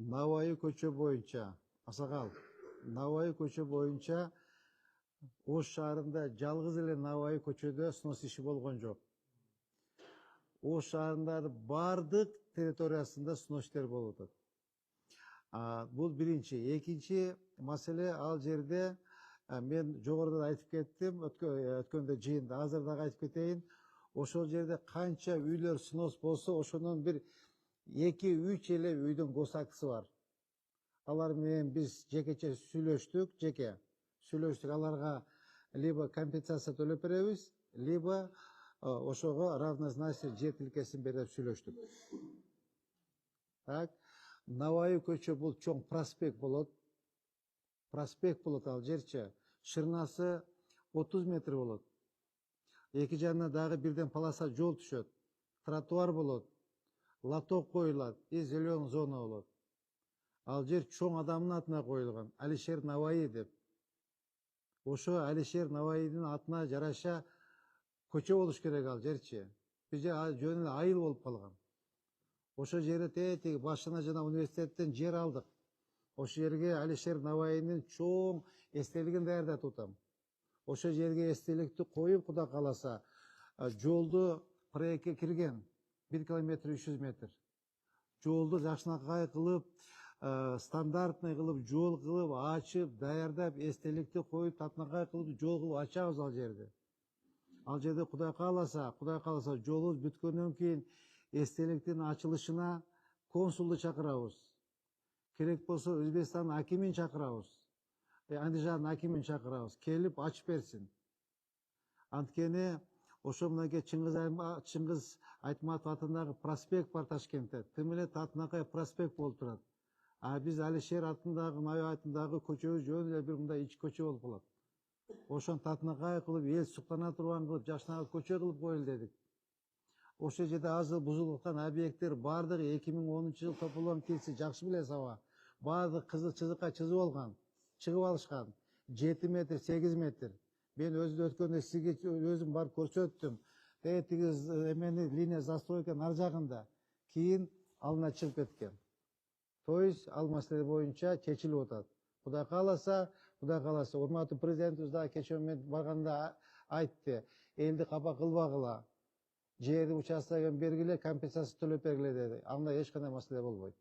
Navai көчө боюнча, Асакал, Navai көчө боюнча Ош шаарында жалгыз эле Navai көчөдө снос иши болгон жок. Ош шаарындагы бардык территориясында снос иштер болуп атат. Бул биринчи. Экинчи маселе, ал жерде мен жогоруда айтып кеттим, өткөндө жыйында, азыр дагы айтып кетейин. Ошол жерде канча үйлөр снос болсо, ошонун бир 2-3 эле үйдүн госактысы бар. Алар менен биз жекече сүйлөштүк, аларга либо компенсация төлөп беребиз, либо ошого равнозначный жер тилкесин берип сүйлөштүк. Так, Navai көчө бул чоң проспект болот. Ал жерчи. Шырнасы 30 метр болот. Эки жанына дагы бирден полоса жол түшөт. Тротуар болот. Лоток коюлат, и зеленый зона болот. Ал жер чоң адамдын атына коюлган, Алишер Navai деп. Ошо Алишер Navai'дин атына жараша көчө болуш керек ал жерчи. Бизде жөн эле айыл болуп калган. Ошо жерде тетиги башына жана университеттен жер алдык. Ошо жерге Алишер Navai'нин чоң эстелигин даярдатып атам. Ошо жерге эстеликти коюп, Кудай кааласа, жолду проектке кирген 1 километр 300 метр. Жолду жакшынакай кылып, стандартный кылып, жол кылып, ачып, даярдап, эстеликти коюп, татынакай кылып, жол кылып ачабыз ал жерде. Ал жерде Кудай кааласа, жолубуз бүткөндөн кийин эстеликтин ачылышына консулду чакырабыз. Керек болсо Өзбекстандын акимин чакырабыз. Андижандын акимин чакырабыз. Келип ачып берсин. Анткени ошо мынакей Чыңгыз Айтматов атындагы проспект бар Ташкентте. Тым эле татынакай проспект болуп турат. Биз Алишер атындагы, Navai атындагы көчөбүз жөн эле бир мындай ич көчө болуп калат. Ошону татынакай кылып, эл суктана турган кылып, жакшынакай көчө кылып коелу дедик. Ошол жерде азыр бузулуп объекттер бардыгы 2010-жыл тополгон келсе жакшы билесиз аба. Бардык кызыл чызыкка чызып алган, чыгып алышкан. 7 метр, 8 метр. Мен өзү өткөндө сизге өзүм барып көрсөттүм. Тетиги эмени линия застройканын ар жагында. Кийин алына чыгып кеткен. То есть ал маселе боюнча чечилип атат. Кудай кааласа, урматтуу президентибиз дагы кечээ мен барганда айтты. Элди капа кылбагыла. Жерди участогын бергиле, компенсация төлөп бергиле деди. Анда эч кандай маселе болбойт.